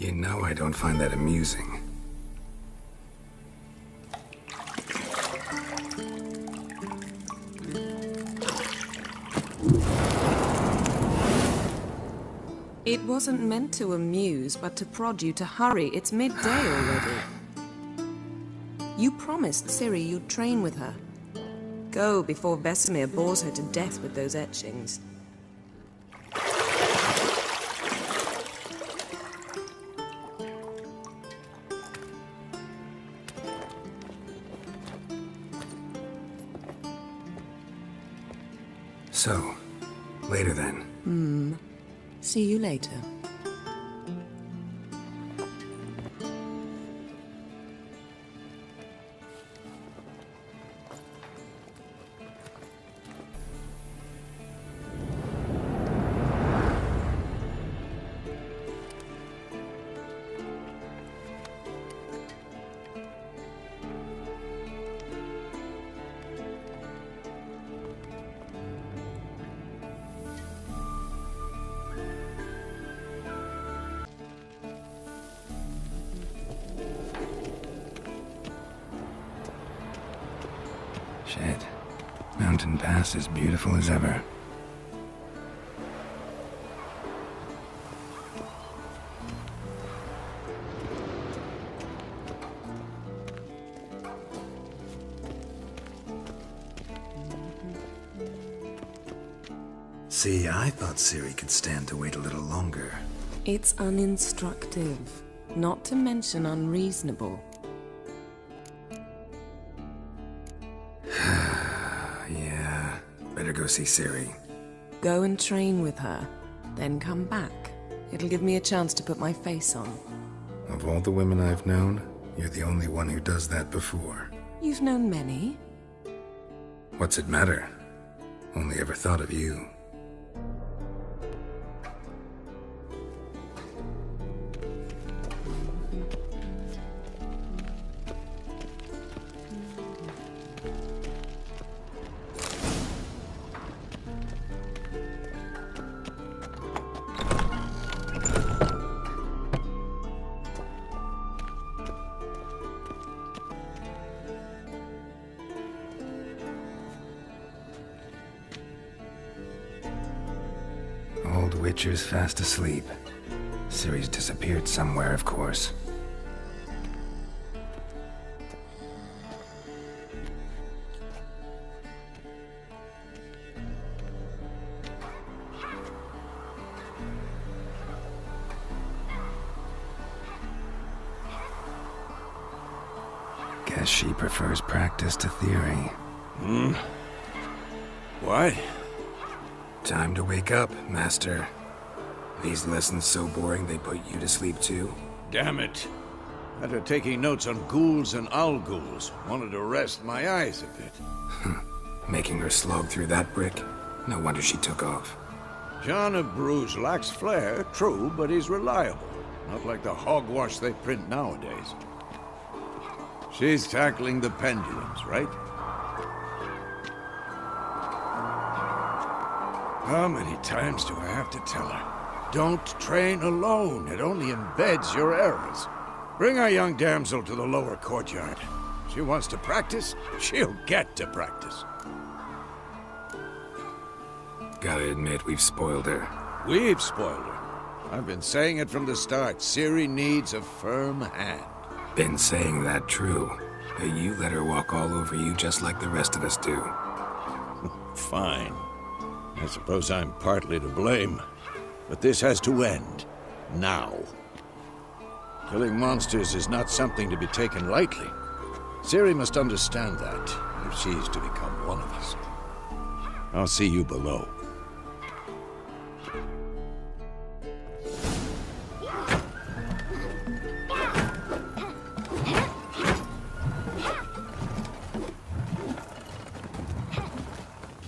You know I don't find that amusing. It wasn't meant to amuse, but to prod you to hurry. It's midday already. You promised Ciri you'd train with her. Go before Vesemir bores her to death with those etchings. So, later then. See you later. Shit. Mountain Pass is beautiful as ever. See, I thought Ciri could stand to wait a little longer. It's uninstructive, not to mention unreasonable. Yeah, better go see Ciri. Go and train with her, then come back. It'll give me a chance to put my face on. Of all the women I've known, you're the only one who does that before. You've known many. What's it matter? Only ever thought of you. Old Witcher's fast asleep. Ciri's disappeared somewhere, of course. Guess she prefers practice to theory. What? Time to wake up, Master. These lessons so boring they put you to sleep too? Damn it. After taking notes on ghouls and owl ghouls, wanted to rest my eyes a bit. Making her slog through that brick? No wonder she took off. John of Bruges lacks flair, true, but he's reliable. Not like the hogwash they print nowadays. She's tackling the pendulums, right? How many times do I have to tell her? Don't train alone. It only embeds your errors. Bring our young damsel to the lower courtyard. She wants to practice, she'll get to practice. Gotta admit, we've spoiled her. We've spoiled her. I've been saying it from the start. Ciri needs a firm hand. Been saying that true. But you let her walk all over you just like the rest of us do. Fine. I suppose I'm partly to blame. But this has to end. Now. Killing monsters is not something to be taken lightly. Ciri must understand that, if she's to become one of us. I'll see you below.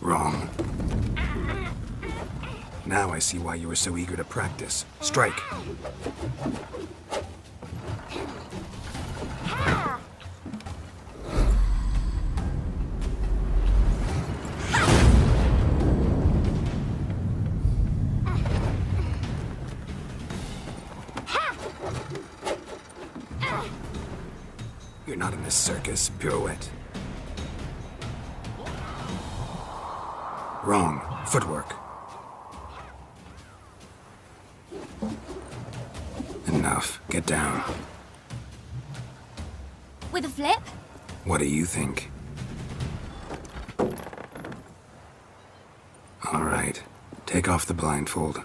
Wrong. Now I see why you were so eager to practice. Strike. not in this circus. Pirouette. Wrong. Footwork. Enough. Get down. With a flip? What do you think? All right. Take off the blindfold.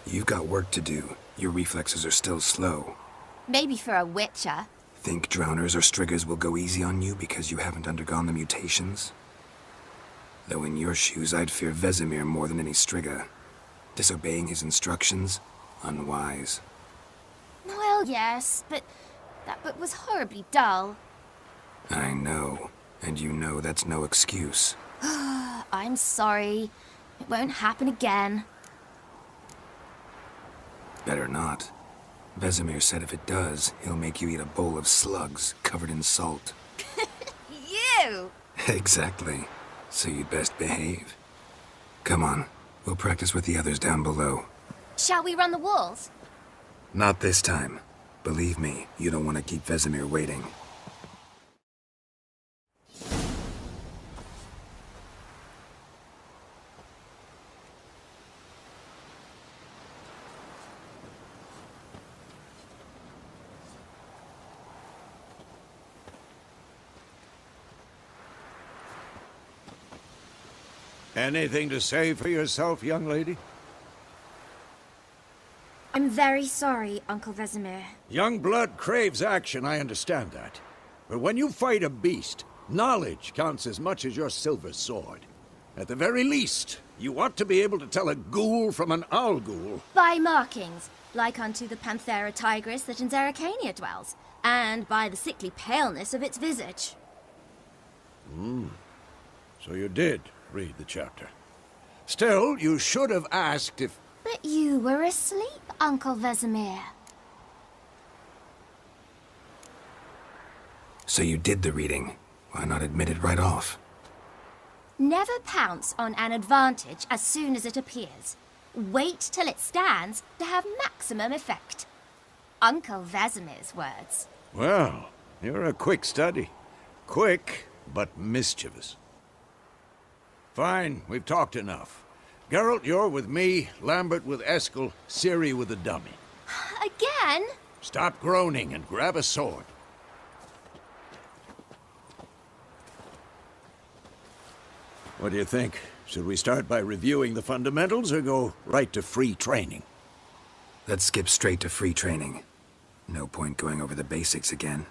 You've got work to do. Your reflexes are still slow. Maybe for a witcher. Think drowners or striggers will go easy on you because you haven't undergone the mutations? Though in your shoes, I'd fear Vesemir more than any strigger. Disobeying his instructions? Unwise. Well, yes, but that book was horribly dull. I know. And you know that's no excuse. I'm sorry. It won't happen again. Better not. Vesemir said if it does, he'll make you eat a bowl of slugs covered in salt. You! Exactly. So you'd best behave. Come on. We'll practice with the others down below. Shall we run the walls? Not this time. Believe me, you don't want to keep Vesemir waiting. Anything to say for yourself, young lady? I'm very sorry, Uncle Vesemir. Young blood craves action, I understand that. But when you fight a beast, knowledge counts as much as your silver sword. At the very least, you ought to be able to tell a ghoul from an owl ghoul. By markings, like unto the Panthera tigris that in Zeracania dwells, and by the sickly paleness of its visage. So you did read the chapter. Still, you should have asked if... But you were asleep, Uncle Vesemir. So you did the reading. Why not admit it right off? Never pounce on an advantage as soon as it appears. Wait till it stands to have maximum effect. Uncle Vesemir's words. Well, you're a quick study. Quick, but mischievous. Fine, we've talked enough. Geralt, you're with me, Lambert with Eskel, Ciri with the dummy. Again? Stop groaning and grab a sword. What do you think? Should we start by reviewing the fundamentals or go right to free training? Let's skip straight to free training. No point going over the basics again.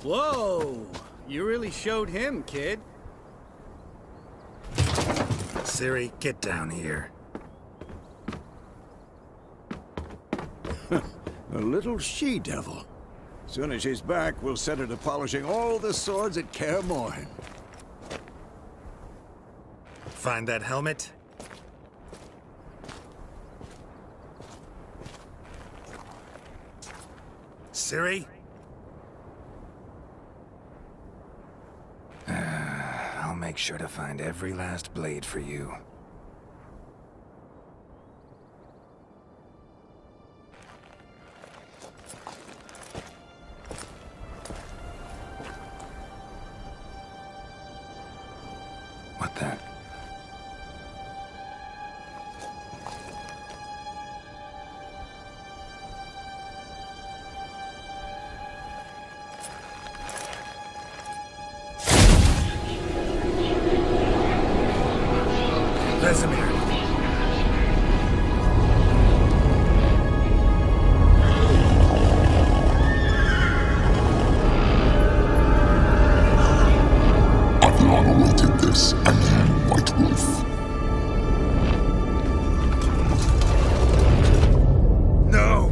Whoa! You really showed him, kid. Ciri, get down here. A little she-devil. Soon as she's back, we'll set her to polishing all the swords at Kaer Morhen. Find that helmet? Ciri? I'll make sure to find every last blade for you. What the? Vesemir. I've long awaited this, and then White Wolf. No!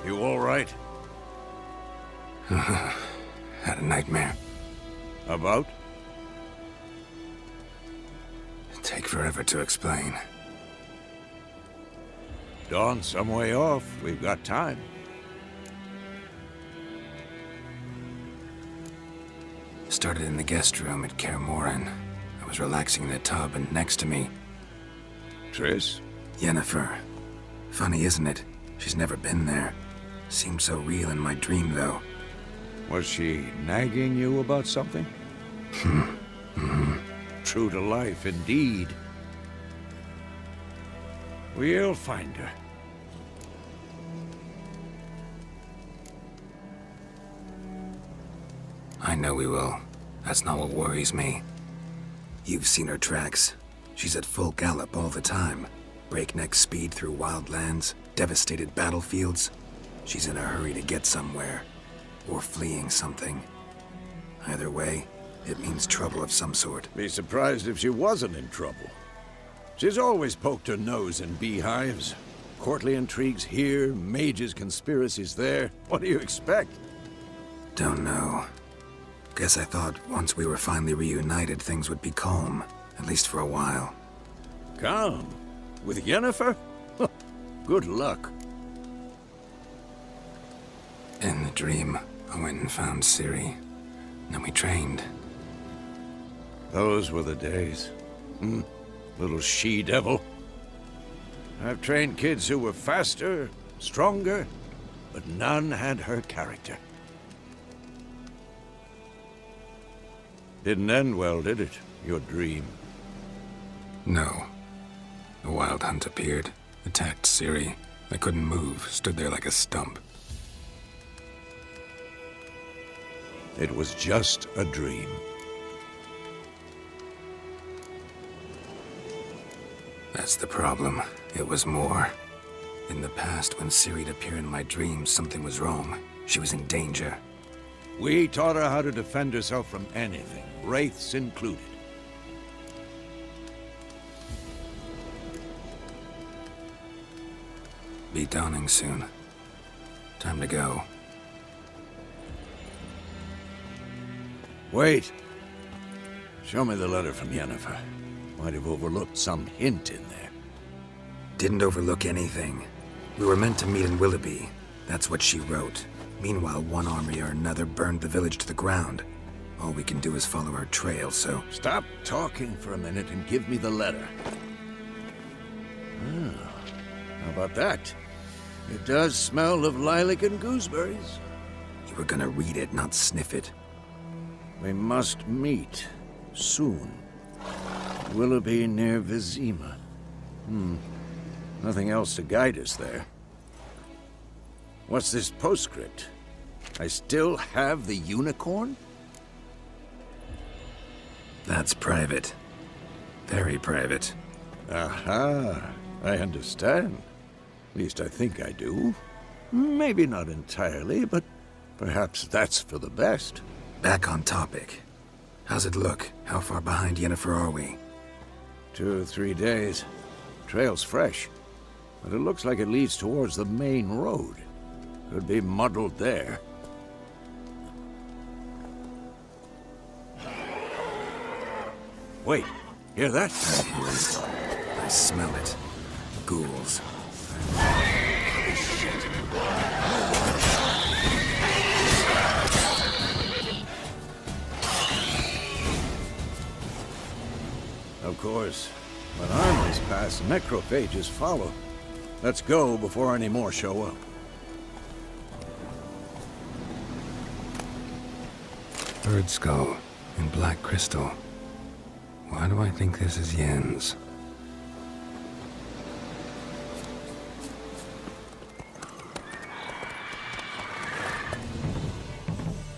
You all right? Had a nightmare. About? Take forever to explain. Dawn's some way off. We've got time. Started in the guest room at Kaer Morhen. I was relaxing in a tub, and next to me, Triss? Yennefer. Funny, isn't it? She's never been there. Seemed so real in my dream, though. Was she nagging you about something? True to life, indeed. We'll find her. I know we will. That's not what worries me. You've seen her tracks. She's at full gallop all the time. Breakneck speed through wildlands, devastated battlefields. She's in a hurry to get somewhere. Or fleeing something. Either way, it means trouble of some sort. Be surprised if she wasn't in trouble. She's always poked her nose in beehives. Courtly intrigues here, mages' conspiracies there. What do you expect? Don't know. Guess I thought once we were finally reunited, things would be calm. At least for a while. Calm? With Yennefer? Good luck. In the dream, I went and found Ciri. Then we trained. Those were the days. Little she-devil. I've trained kids who were faster, stronger, but none had her character. Didn't end well, did it? Your dream? No. The Wild Hunt appeared, attacked Ciri. I couldn't move, stood there like a stump. It was just a dream. That's the problem. It was more. In the past, when Ciri'd appear in my dreams, something was wrong. She was in danger. We taught her how to defend herself from anything, wraiths included. Be dawning soon. Time to go. Wait. Show me the letter from Yennefer. Might have overlooked some hint in there. Didn't overlook anything. We were meant to meet in Willoughby. That's what she wrote. Meanwhile, one army or another burned the village to the ground. All we can do is follow her trail, so... Stop talking for a minute and give me the letter. How about that? It does smell of lilac and gooseberries. You were gonna read it, not sniff it. We must meet. Soon. Willoughby near Vizima. Nothing else to guide us there. What's this postscript? I still have the unicorn? That's private. Very private. Aha. I understand. At least I think I do. Maybe not entirely, but perhaps that's for the best. Back on topic. How's it look? How far behind Yennefer are we? 2 or 3 days. Trail's fresh, but it looks like it leads towards the main road. Could be muddled there. Wait, hear that? I smell it. Ghouls. Of course, when armies pass, necrophages follow. Let's go before any more show up. Bird skull in black crystal. Why do I think this is Yen's?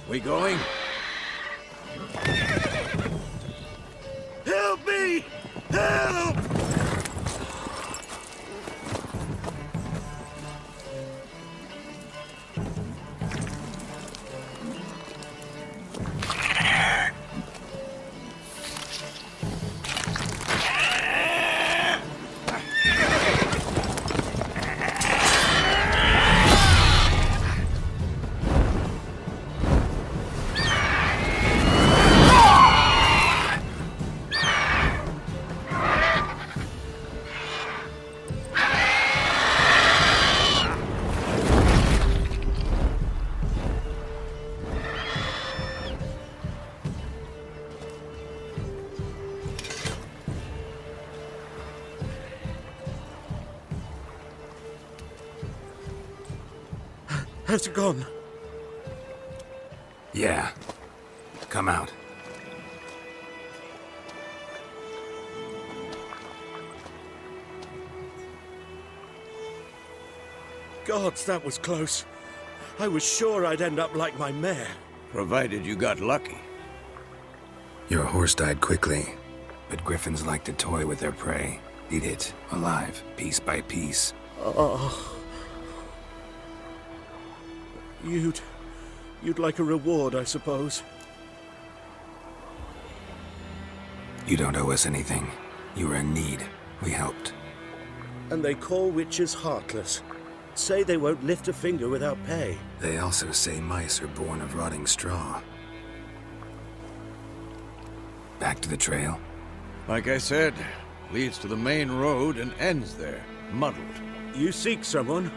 We going? Help me! Help! How's it gone? Yeah. Come out. Gods, that was close. I was sure I'd end up like my mare. Provided you got lucky. Your horse died quickly, but griffins like to toy with their prey. Eat it, alive, piece by piece. Oh. You'd like a reward, I suppose. You don't owe us anything. You were in need. We helped. And they call witches heartless. Say they won't lift a finger without pay. They also say mice are born of rotting straw. Back to the trail? Like I said, leads to the main road and ends there, muddled. You seek someone?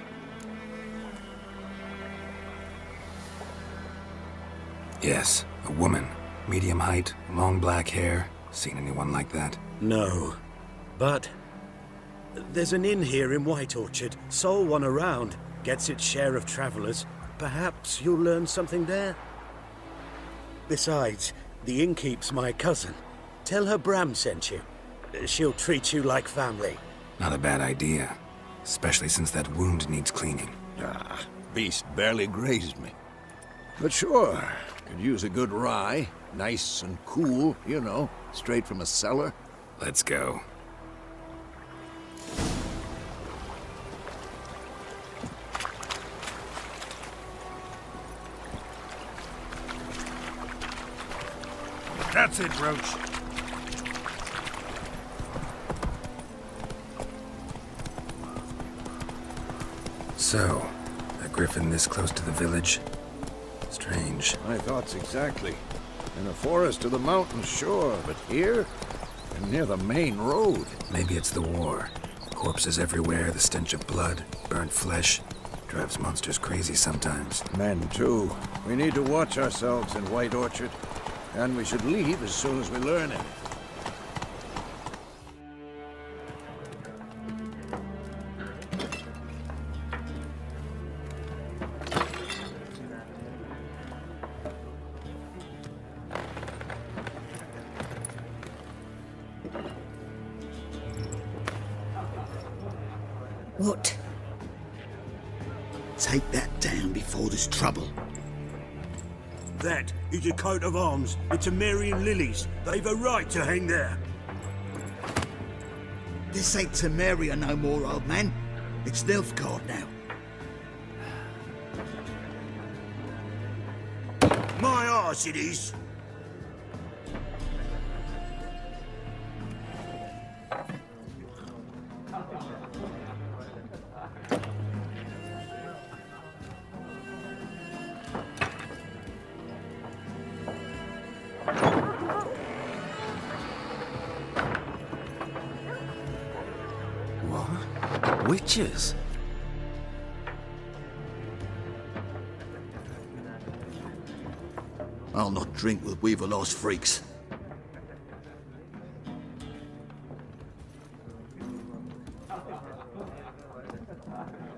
Yes, a woman. Medium height, long black hair. Seen anyone like that? No. But there's an inn here in White Orchard. Sole one around. Gets its share of travelers. Perhaps you'll learn something there? Besides, the innkeep's my cousin. Tell her Bram sent you. She'll treat you like family. Not a bad idea. Especially since that wound needs cleaning. Ah, beast barely grazed me. But sure, could use a good rye. Nice and cool, you know, straight from a cellar. Let's go. That's it, Roach. So, a griffin this close to the village? Strange. My thoughts exactly. In a forest to the mountains, sure, but here? And near the main road. Maybe it's the war. Corpses everywhere, the stench of blood, burnt flesh. Drives monsters crazy sometimes. Men, too. We need to watch ourselves in White Orchard. And we should leave as soon as we learn it. What? Take that down before there's trouble. That is a coat of arms. It's a Marian Lilies. They've a right to hang there. This ain't Temeria no more, old man. It's Nilfgaard now. My arse it is. What? Witches? I'll not drink with Weaver-lost freaks.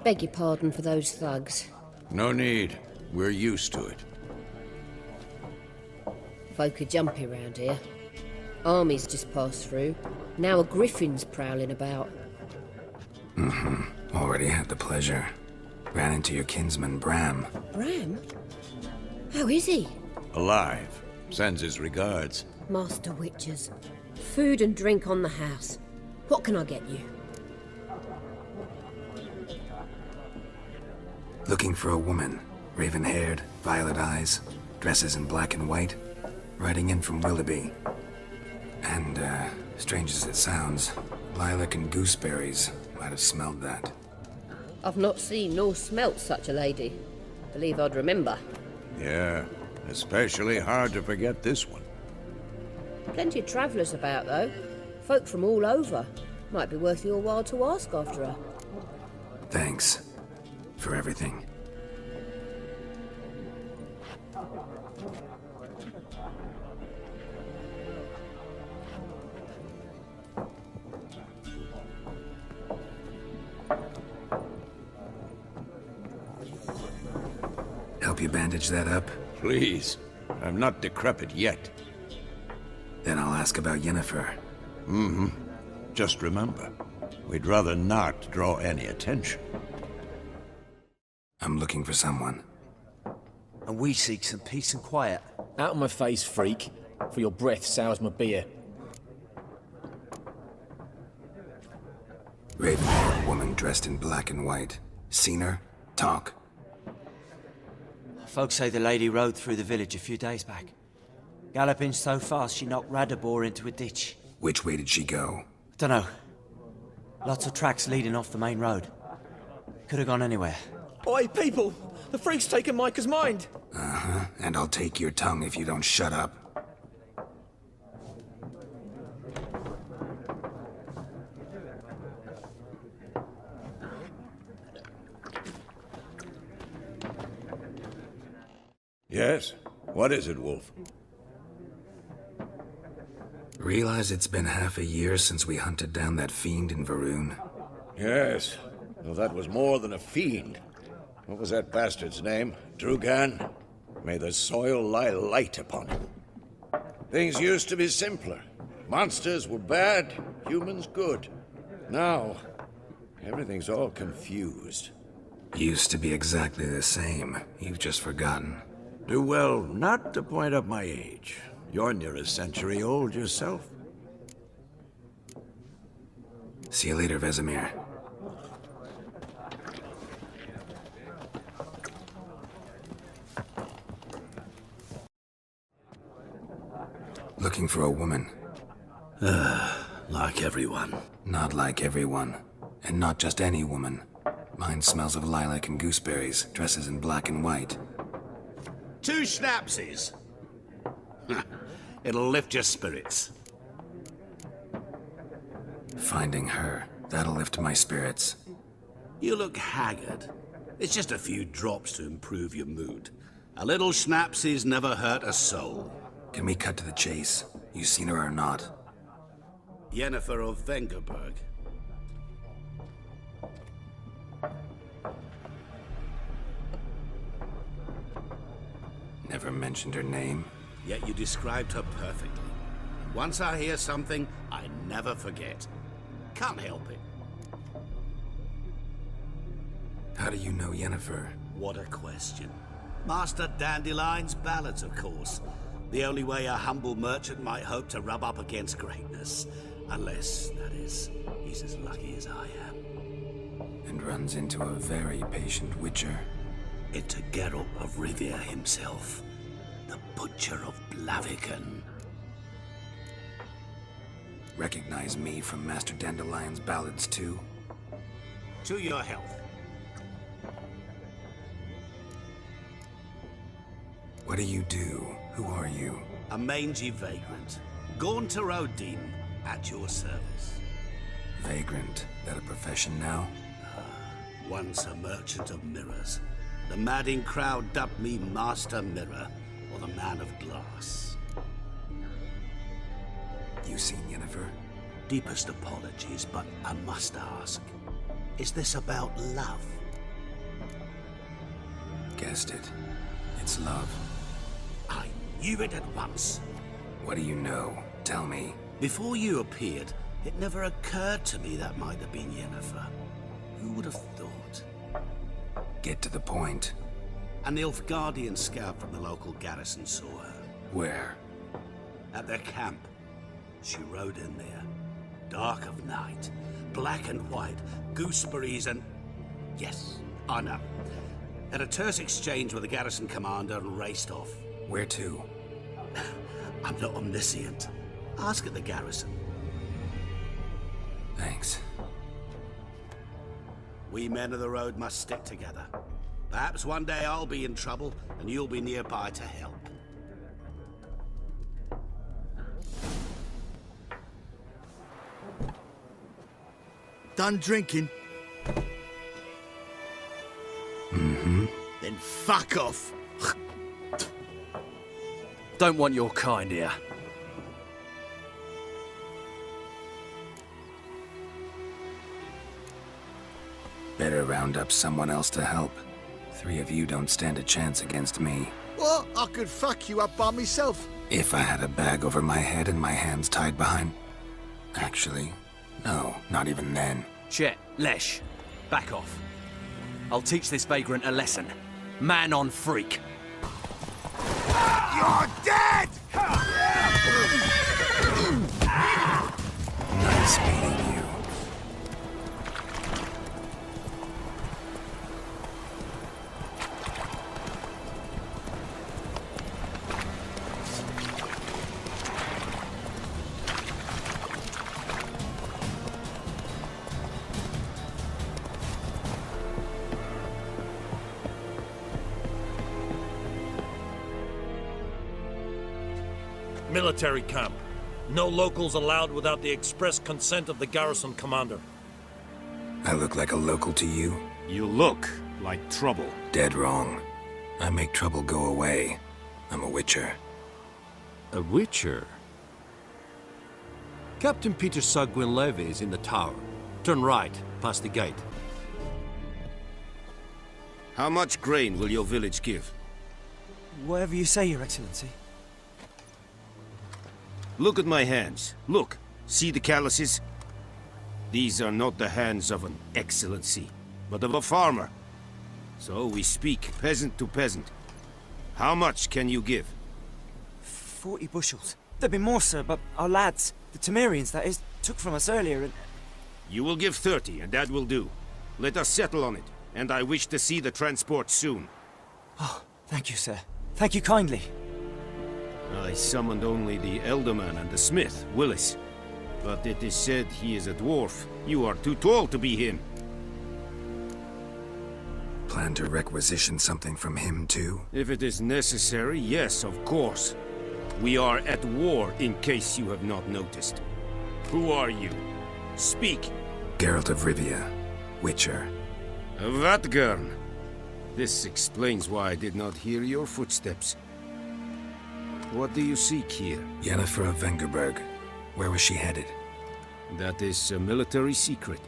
Beg your pardon for those thugs. No need. We're used to it. Folk are jumpy round here. Armies just passed through. Now a griffin's prowling about. Already had the pleasure. Ran into your kinsman, Bram. Bram? How is he? Alive. Sends his regards. Master Witches. Food and drink on the house. What can I get you? Looking for a woman. Raven-haired, violet eyes, dresses in black and white. Riding in from Willoughby. And, strange as it sounds, lilac and gooseberries might have smelled that. I've not seen nor smelt such a lady. Believe I'd remember. Yeah, especially hard to forget this one. Plenty of travellers about, though. Folk from all over. Might be worth your while to ask after her. Thanks. For everything. help you bandage that up? Please. I'm not decrepit yet. Then I'll ask about Yennefer. Mm-hmm. Just remember, we'd rather not draw any attention. I'm looking for someone. And we seek some peace and quiet. Out of my face, freak. For your breath sours my beer. Raven-haired woman dressed in black and white. Seen her? Talk. Folks say the lady rode through the village a few days back. Galloping so fast she knocked Radabor into a ditch. Which way did she go? Dunno. Lots of tracks leading off the main road. Could have gone anywhere. Oi, people! The freak's taken Micah's mind! Uh-huh. And I'll take your tongue if you don't shut up. Yes? What is it, Wolf? Realize it's been half a year since we hunted down that fiend in Varun? Yes. Well, that was more than a fiend. What was that bastard's name? Drugan? May the soil lie light upon him. Things used to be simpler. Monsters were bad, humans good. Now, everything's all confused. Used to be exactly the same. You've just forgotten. Do well not to point up my age. You're near a century old yourself. See you later, Vesemir. Looking for a woman. Like everyone. Not like everyone. And not just any woman. Mine smells of lilac and gooseberries, dresses in black and white. 2 schnapsies. It'll lift your spirits. Finding her, that'll lift my spirits. You look haggard. It's just a few drops to improve your mood. A little schnapsies never hurt a soul. Can we cut to the chase? You seen her or not? Yennefer of Vengerberg. Never mentioned her name. Yet you described her perfectly. Once I hear something, I never forget. Can't help it. How do you know Yennefer? What a question. Master Dandelion's ballads, of course. The only way a humble merchant might hope to rub up against greatness. Unless, that is, he's as lucky as I am. And runs into a very patient witcher. Into Geralt of Rivia himself. The Butcher of Blaviken. Recognize me from Master Dandelion's ballads, too? To your health. What do you do? Who are you? A mangy vagrant. Gaunter Odin, at your service. Vagrant? That a profession now? Once a merchant of mirrors. The madding crowd dubbed me Master Mirror, or the Man of Glass. You seen Yennefer? Deepest apologies, but I must ask. Is this about love? Guessed it. It's love. I knew it at once. What do you know? Tell me. Before you appeared, it never occurred to me that might have been Yennefer. Who would have thought? Get to the point. An Nilfgaardian scout from the local garrison saw her. Where? At their camp. She rode in there. Dark of night. Black and white. Gooseberries and... Yes, I know. Had a terse exchange with the garrison commander and raced off. Where to? I'm not omniscient. Ask at the garrison. Thanks. We men of the road must stick together. Perhaps one day I'll be in trouble, and you'll be nearby to help. Done drinking? Mm-hmm. Then fuck off. Don't want your kind here. Better round up someone else to help. 3 of you don't stand a chance against me. What? I could fuck you up by myself. If I had a bag over my head and my hands tied behind... Actually, no, not even then. Chet, Lesh, back off. I'll teach this vagrant a lesson. Man on freak. You're dead! Nice meeting you. Military camp. No locals allowed without the express consent of the garrison commander. I look like a local to you? You look like trouble. Dead wrong. I make trouble go away. I'm a witcher. A witcher? Captain Peter Sagwin-Levy is in the tower. Turn right, past the gate. How much grain will your village give? Whatever you say, Your Excellency. Look at my hands. Look. See the calluses? These are not the hands of an excellency, but of a farmer. So we speak peasant to peasant. How much can you give? 40 bushels. There'd be more, sir, but our lads, the Temerians, that is, took from us earlier and... You will give 30, and that will do. Let us settle on it, and I wish to see the transport soon. Oh, thank you, sir. Thank you kindly. I summoned only the Elderman and the smith, Willis. But it is said he is a dwarf. You are too tall to be him. Plan to requisition something from him, too? If it is necessary, yes, of course. We are at war, in case you have not noticed. Who are you? Speak. Geralt of Rivia, Witcher. Vatgern. This explains why I did not hear your footsteps. What do you seek here? Yennefer of Vengerberg. Where was she headed? That is a military secret.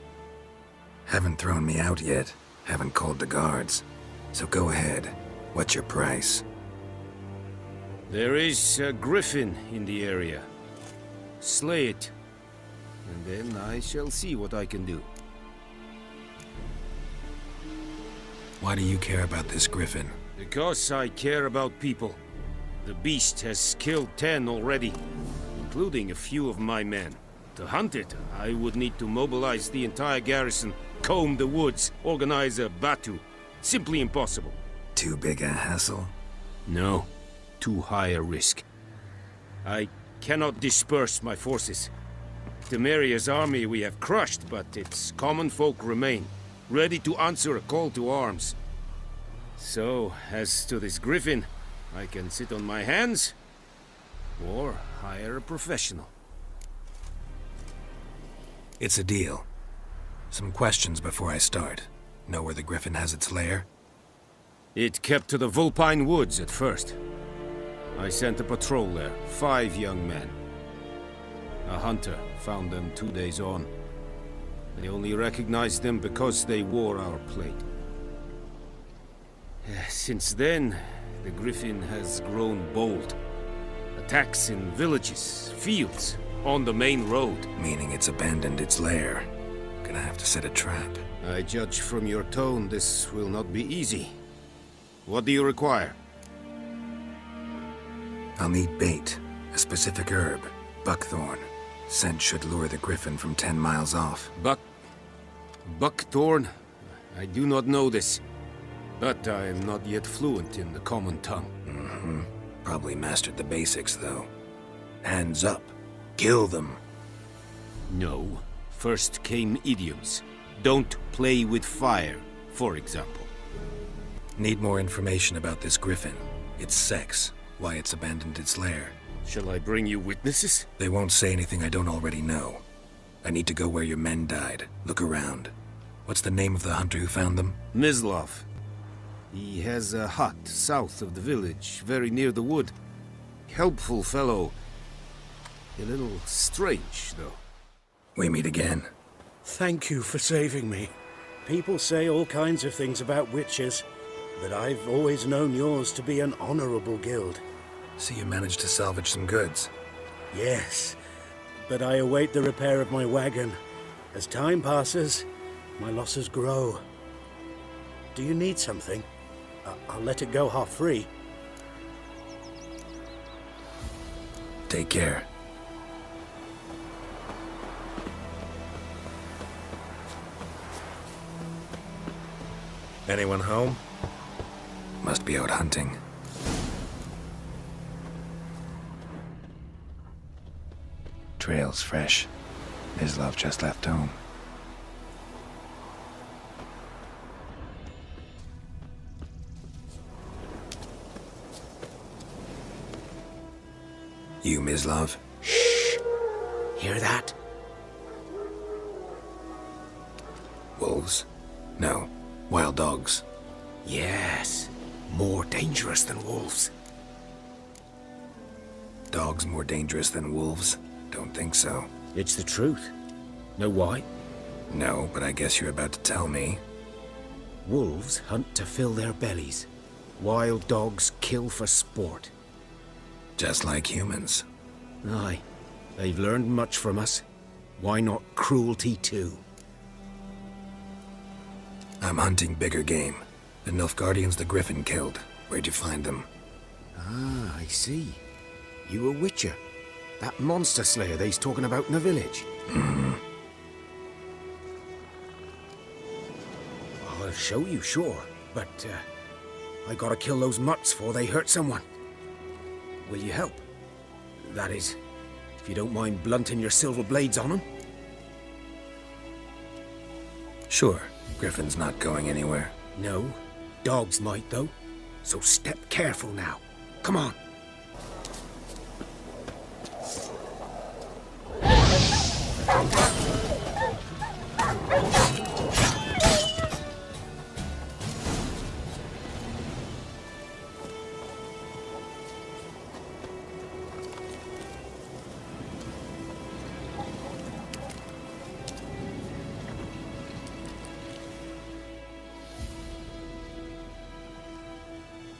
Haven't thrown me out yet. Haven't called the guards. So go ahead. What's your price? There is a griffin in the area. Slay it. And then I shall see what I can do. Why do you care about this griffin? Because I care about people. The beast has killed 10 already, including a few of my men. To hunt it, I would need to mobilize the entire garrison, comb the woods, organize a batu. Simply impossible. Too big a hassle? No. Too high a risk. I cannot disperse my forces. Temeria's army we have crushed, but its common folk remain, ready to answer a call to arms. So, as to this griffin, I can sit on my hands, or hire a professional. It's a deal. Some questions before I start. Know where the griffin has its lair? It kept to the Vulpine Woods at first. I sent a patrol there, 5 young men. A hunter found them 2 days on. They only recognized them because they wore our plate. Since then, the griffin has grown bold. Attacks in villages, fields, on the main road. Meaning it's abandoned its lair. Gonna have to set a trap. I judge from your tone this will not be easy. What do you require? I'll need bait. A specific herb. Buckthorn. Scent should lure the griffin from 10 miles off. Buckthorn? I do not know this. But I am not yet fluent in the common tongue. Mm-hmm. Probably mastered the basics, though. Hands up. Kill them. No. First came idioms. Don't play with fire, for example. Need more information about this griffin. Its sex. Why it's abandoned its lair. Shall I bring you witnesses? They won't say anything I don't already know. I need to go where your men died. Look around. What's the name of the hunter who found them? Mislav. He has a hut south of the village, very near the wood. Helpful fellow. A little strange, though. We meet again. Thank you for saving me. People say all kinds of things about witches. but I've always known yours to be an honorable guild. So you managed to salvage some goods? Yes, but I await the repair of my wagon. As time passes, my losses grow. Do you need something? I'll let it go half-free. Take care. Anyone home? Must be out hunting. Trail's fresh. Mislav just left home. You, Mislav? Shh! Hear that? Wolves? No. Wild dogs. Yes. More dangerous than wolves. Dogs more dangerous than wolves? Don't think so. It's the truth. Know why? No, but I guess you're about to tell me. Wolves hunt to fill their bellies. Wild dogs kill for sport. Just like humans. Aye. They've learned much from us. Why not cruelty too? I'm hunting bigger game. The Nilfgaardians the Griffin killed. Where'd you find them? Ah, I see. You a witcher. That monster slayer they's talking about in the village. Mm-hmm. I'll show you, sure. But, I gotta kill those mutts before they hurt someone. Will you help? That is, if you don't mind blunting your silver blades on them. Sure. Griffin's not going anywhere. No. Dogs might, though. So step careful now. Come on.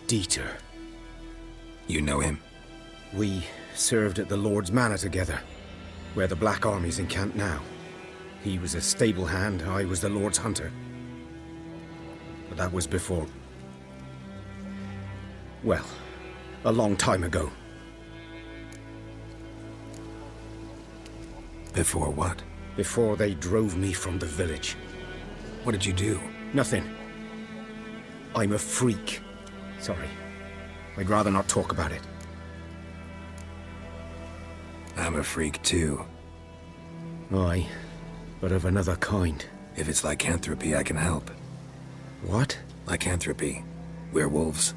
Dieter. You know him? We served at the Lord's Manor together, where the Black Army's encamped now. He was a stable hand, I was the Lord's hunter. But that was before... well, a long time ago. Before what? Before they drove me from the village. What did you do? Nothing. I'm a freak. Sorry. I'd rather not talk about it. I'm a freak too. Aye, but of another kind. If it's lycanthropy, I can help. What? Lycanthropy. Werewolves.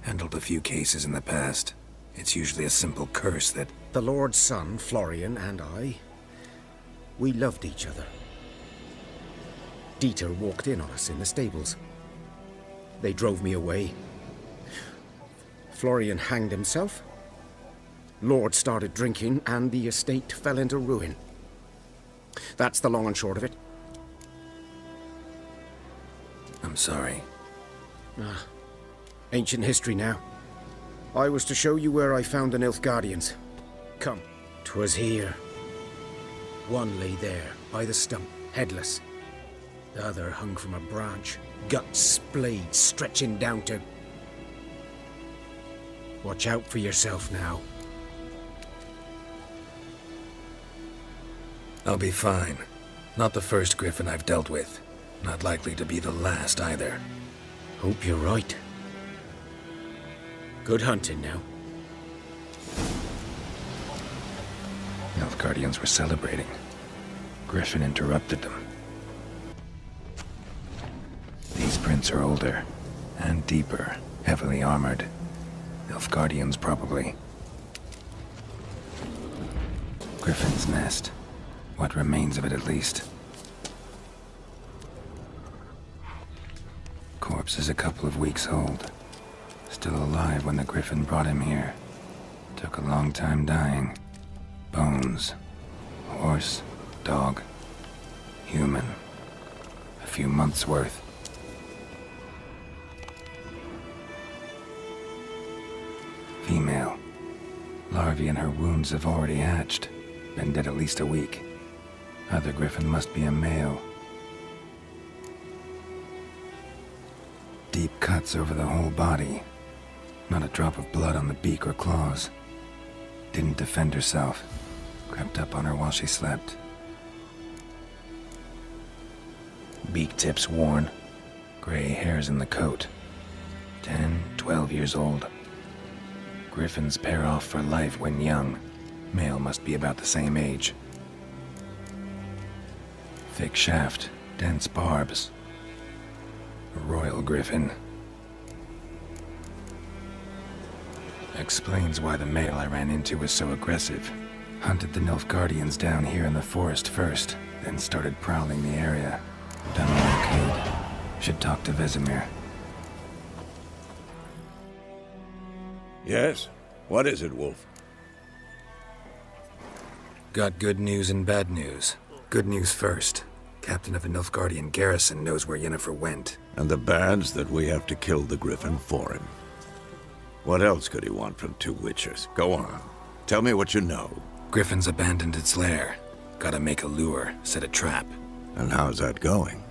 Handled a few cases in the past. It's usually a simple curse that... The Lord's son, Florian, and I... we loved each other. Dieter walked in on us in the stables. They drove me away. Florian hanged himself. Lord started drinking, and the estate fell into ruin. That's the long and short of it. I'm sorry. Ah, ancient history now. I was to show you where I found the Nilfgaardians. Come. 'Twas here. One lay there, by the stump, headless. The other hung from a branch, guts splayed, stretching down to... Watch out for yourself now. I'll be fine. Not the first Griffin I've dealt with. Not likely to be the last either. Hope you're right. Good hunting now. Nilfgaardians were celebrating. Griffin interrupted them. These prints are older and deeper, heavily armored. Nilfgaardians, probably. Griffin's nest. What remains of it, at least. Corpse is a couple of weeks old. Still alive when the Griffin brought him here. Took a long time dying. Bones. Horse. Dog. Human. A few months' worth. larvae in her wounds have already hatched. Been dead at least a week. Other griffin must be a male. Deep cuts over the whole body. Not a drop of blood on the beak or claws. Didn't defend herself. Crept up on her while she slept. Beak tips worn. Gray hairs in the coat. 10, 12 years old. Griffins pair off for life when young. Male must be about the same age. Thick shaft, dense barbs. A royal griffin. Explains why the male I ran into was so aggressive. Hunted the Nilfgaardians down here in the forest first, then started prowling the area. Done what I could. Should talk to Vesemir. Yes? What is it, Wolf? Got good news and bad news. Good news first. Captain of the Nilfgaardian garrison knows where Yennefer went. And the bad's that we have to kill the Griffin for him. What else could he want from two witchers? Go on. Tell me what you know. Griffin's abandoned its lair. Gotta make a lure, set a trap. And how's that going?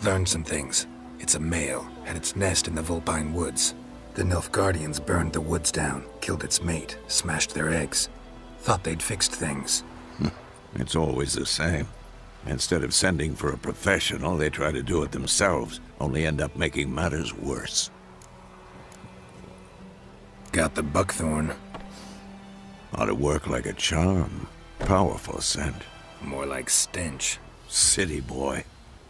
Learned some things. It's a male, had its nest in the Vulpine Woods. The Nilfgaardians burned the woods down, killed its mate, smashed their eggs. Thought they'd fixed things. It's always the same. Instead of sending for a professional, they try to do it themselves, only end up making matters worse. Got the buckthorn. Ought to work like a charm. Powerful scent. More like stench. City boy.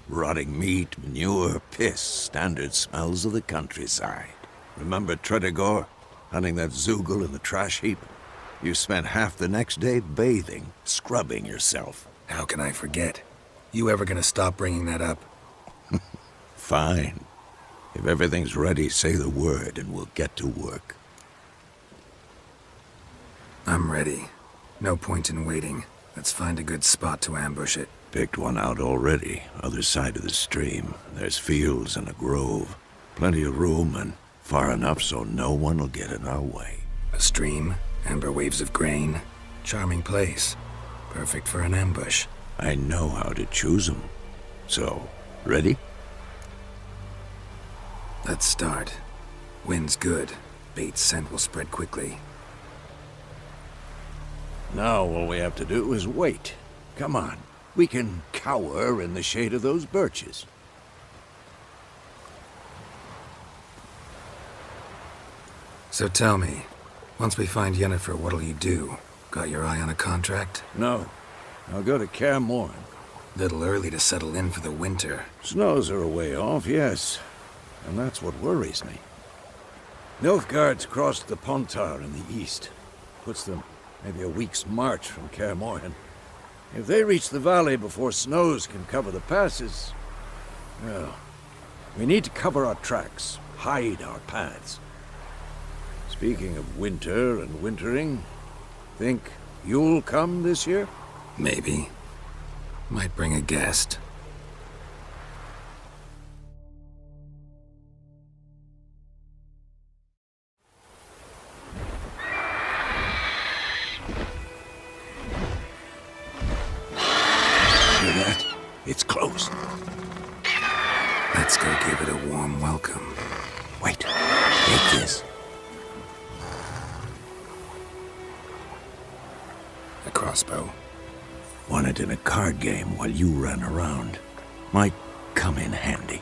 Rotting meat, manure, piss, standard smells of the countryside. Remember Tredegor? Hunting that Zoogle in the trash heap? You spent half the next day bathing, scrubbing yourself. How can I forget? You ever gonna stop bringing that up? Fine. If everything's ready, say the word and we'll get to work. I'm ready. No point in waiting. Let's find a good spot to ambush it. Picked one out already, other side of the stream. There's fields and a grove. Plenty of room and far enough so no one will get in our way. A stream, amber waves of grain. Charming place. Perfect for an ambush. I know how to choose them. So, ready? Let's start. Wind's good. Bait's scent will spread quickly. Now all we have to do is wait. Come on. We can cower in the shade of those birches. So tell me, once we find Yennefer, what'll you do? Got your eye on a contract? No. I'll go to Kaer Morhen. Little early to settle in for the winter. Snows are a way off, yes. And that's what worries me. Nilfgaard's crossed the Pontar in the east. Puts them maybe a week's march from Kaer Morhen. If they reach the valley before snows can cover the passes, well, we need to cover our tracks, hide our paths. Speaking of winter and wintering, think you'll come this year? Maybe. Might bring a guest. Hear that? It's close. Let's go give it a warm welcome. Wait. Take this. A crossbow. Won it in a card game while you ran around. Might come in handy.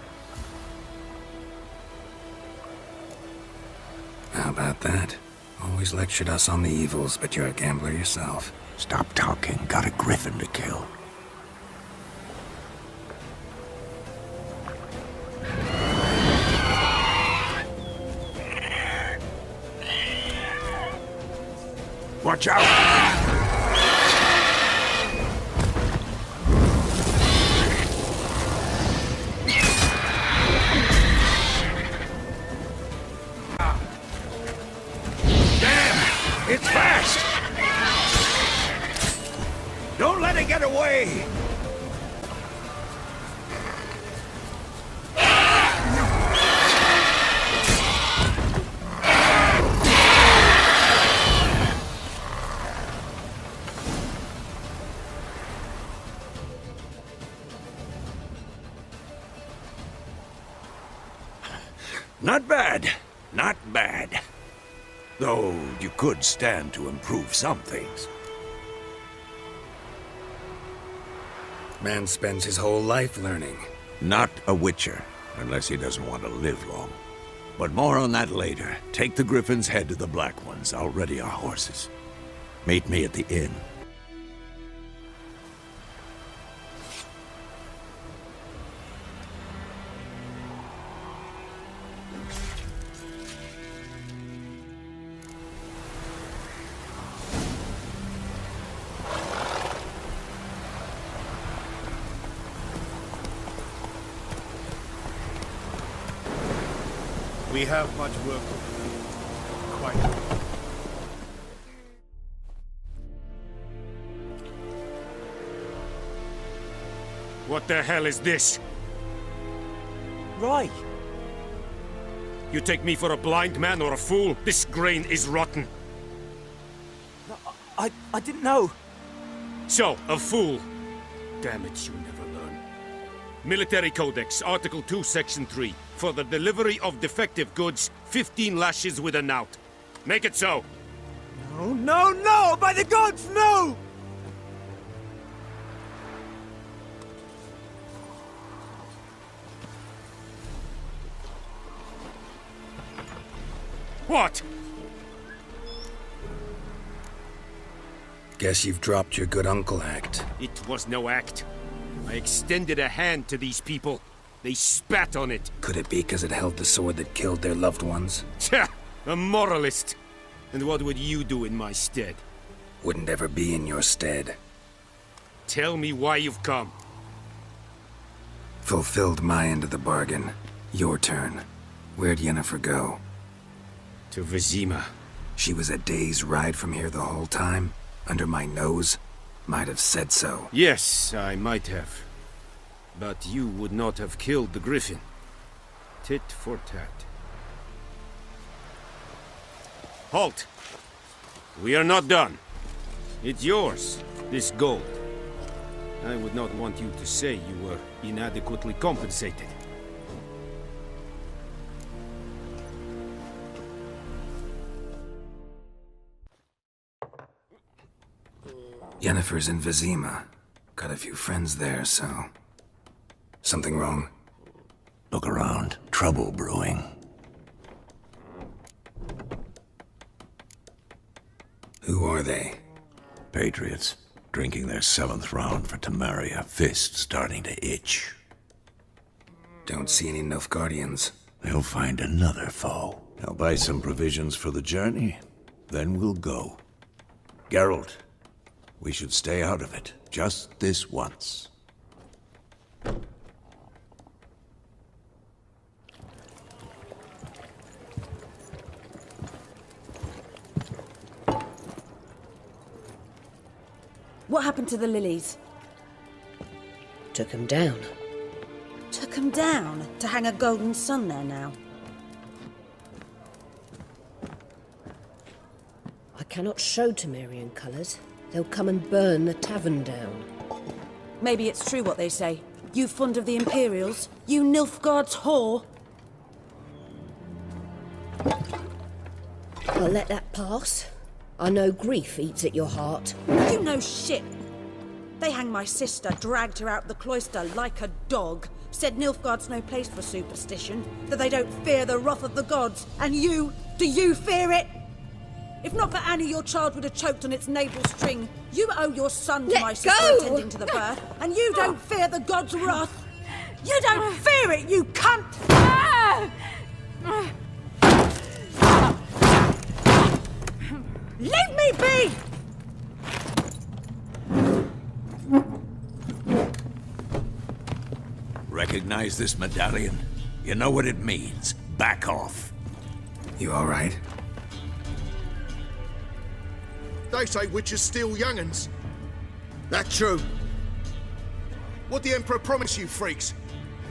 How about that? Always lectured us on the evils, but you're a gambler yourself. Stop talking. Got a griffin to kill. Watch out! It's fast! Don't let it get away! Not bad. Not bad. Though you could stand to improve some things. Man spends his whole life learning. Not a witcher, unless he doesn't want to live long. But more on that later. Take the Griffin's head to the Black Ones. I'll ready our horses. Meet me at the inn. We have much work to do. Quite. What the hell is this? Right. You take me for a blind man or a fool? This grain is rotten. No, I didn't know. So, a fool. Damn it, you never learn. Military Codex, Article 2, Section 3. For the delivery of defective goods, 15 lashes with a knout. Make it so. No, no, no! By the gods, no! What? Guess you've dropped your good uncle act. It was no act. I extended a hand to these people. They spat on it. Could it be because it held the sword that killed their loved ones? Tja! A moralist. And what would you do in my stead? Wouldn't ever be in your stead. Tell me why you've come. Fulfilled my end of the bargain. Your turn. Where'd Yennefer go? To Vizima. She was a day's ride from here the whole time? Under my nose? Might have said so. Yes, I might have. But you would not have killed the Griffin. Tit for tat. Halt! We are not done. It's yours, this gold. I would not want you to say you were inadequately compensated. Yennefer's in Vizima. Got a few friends there, so... Something wrong? Look around. Trouble brewing. Who are they? Patriots. Drinking their 7th round for Temeria. Fist starting to itch. Don't see any Nilfgaardians. They'll find another foe. I'll buy some provisions for the journey. Then we'll go. Geralt, we should stay out of it. Just this once. What happened to the lilies? Took 'em down. Took 'em down? To hang a golden sun there now? I cannot show Temerian colours. They'll come and burn the tavern down. Maybe it's true what they say. You fond of the Imperials? You Nilfgaard's whore? I'll let that pass. I know grief eats at your heart. You know shit. They hanged my sister, dragged her out the cloister like a dog. Said Nilfgaard's no place for superstition, that they don't fear the wrath of the gods. And you, do you fear it? If not for Annie, your child would have choked on its navel string. You owe your son to my sister attending to the birth, and you don't fear the gods' wrath. You don't fear it, you cunt! Leave me be! Recognize this medallion? You know what it means. Back off. You all right? They say witches steal young'uns. That true? What'd the Emperor promise you, freaks?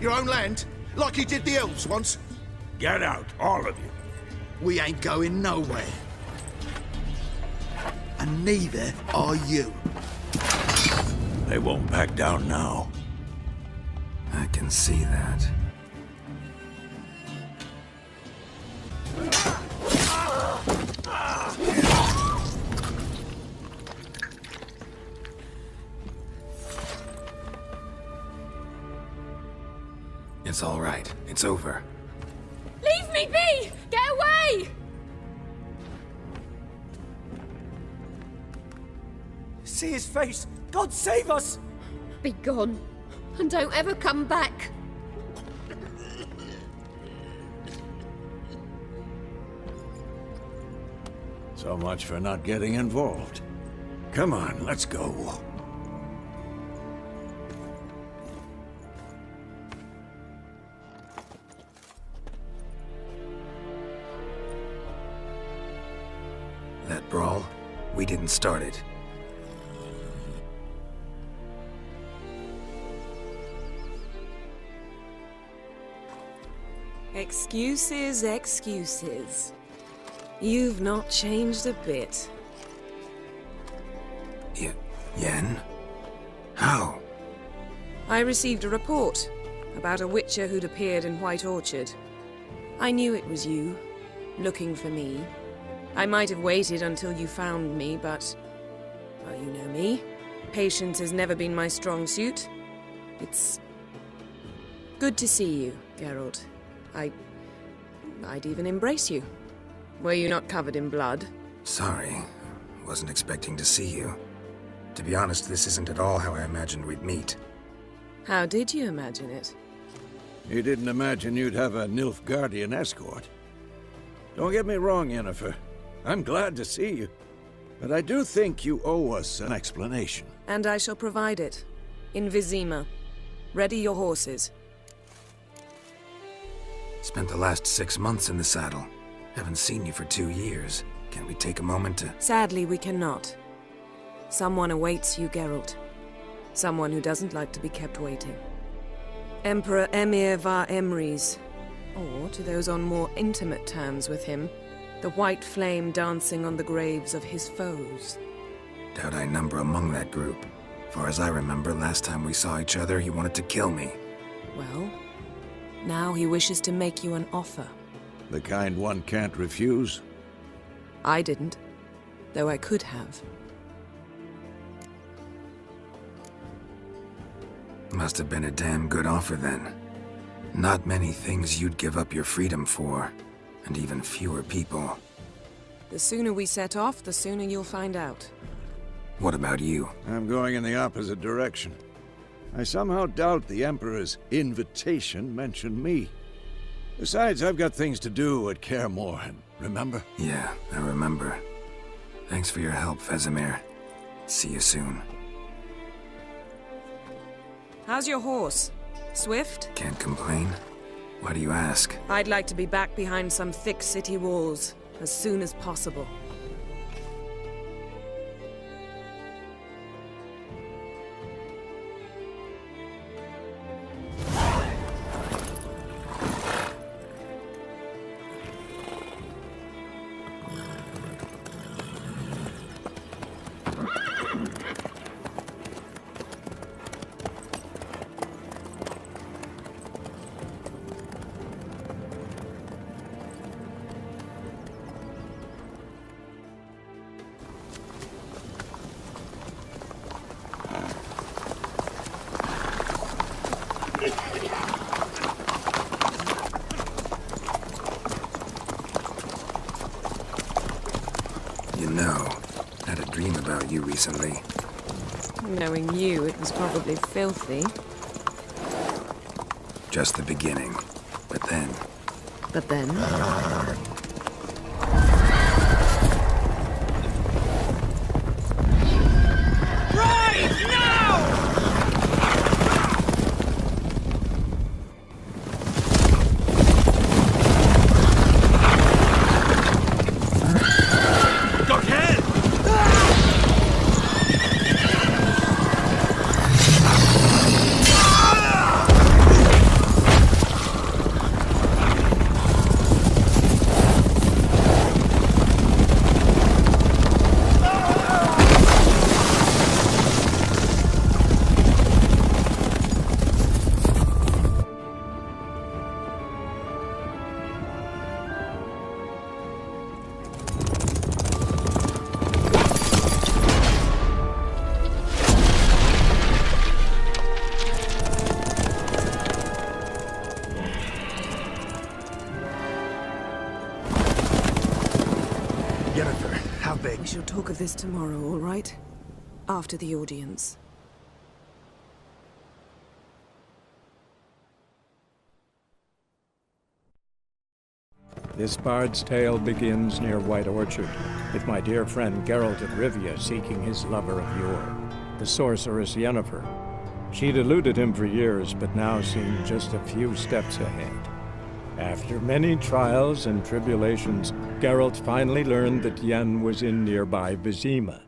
Your own land? Like he did the elves once? Get out, all of you. We ain't going nowhere. And neither are you. They won't back down now. I can see that. It's all right. It's over. Leave me be! Get away! See his face! God save us! Be gone, and don't ever come back. So much for not getting involved. Come on, let's go. That brawl, we didn't start it. Excuses, excuses. You've not changed a bit. Yen? How? I received a report about a witcher who'd appeared in White Orchard. I knew it was you, looking for me. I might have waited until you found me, but... well, you know me. Patience has never been my strong suit. It's... good to see you, Geralt. I'd even embrace you. Were you not covered in blood? Sorry. Wasn't expecting to see you. To be honest, this isn't at all how I imagined we'd meet. How did you imagine it? You didn't imagine you'd have a Nilfgaardian escort. Don't get me wrong, Yennefer. I'm glad to see you. But I do think you owe us an explanation. And I shall provide it. In Vizima. Ready your horses. Spent the last 6 months in the saddle. Haven't seen you for 2 years. Can we take a moment to... Sadly, we cannot. Someone awaits you, Geralt. Someone who doesn't like to be kept waiting. Emperor Emir var Emrys. Or, to those on more intimate terms with him, the white flame dancing on the graves of his foes. Doubt I number among that group. Far as I remember, last time we saw each other, he wanted to kill me. Well, now he wishes to make you an offer. The kind one can't refuse? I didn't, though I could have. Must have been a damn good offer then. Not many things you'd give up your freedom for, and even fewer people. The sooner we set off, the sooner you'll find out. What about you? I'm going in the opposite direction. I somehow doubt the Emperor's invitation mentioned me. Besides, I've got things to do at Kaer Morhen, remember? Yeah, I remember. Thanks for your help, Vesemir. See you soon. How's your horse? Swift? Can't complain. Why do you ask? I'd like to be back behind some thick city walls, as soon as possible. You recently. Knowing you, it was probably filthy. Just the beginning. But then... But then? Right now! beg. We shall talk of this tomorrow, all right? After the audience. This bard's tale begins near White Orchard, with my dear friend Geralt of Rivia seeking his lover of yore, the sorceress Yennefer. She'd eluded him for years, but now seemed just a few steps ahead. After many trials and tribulations, Geralt finally learned that Yen was in nearby Vizima,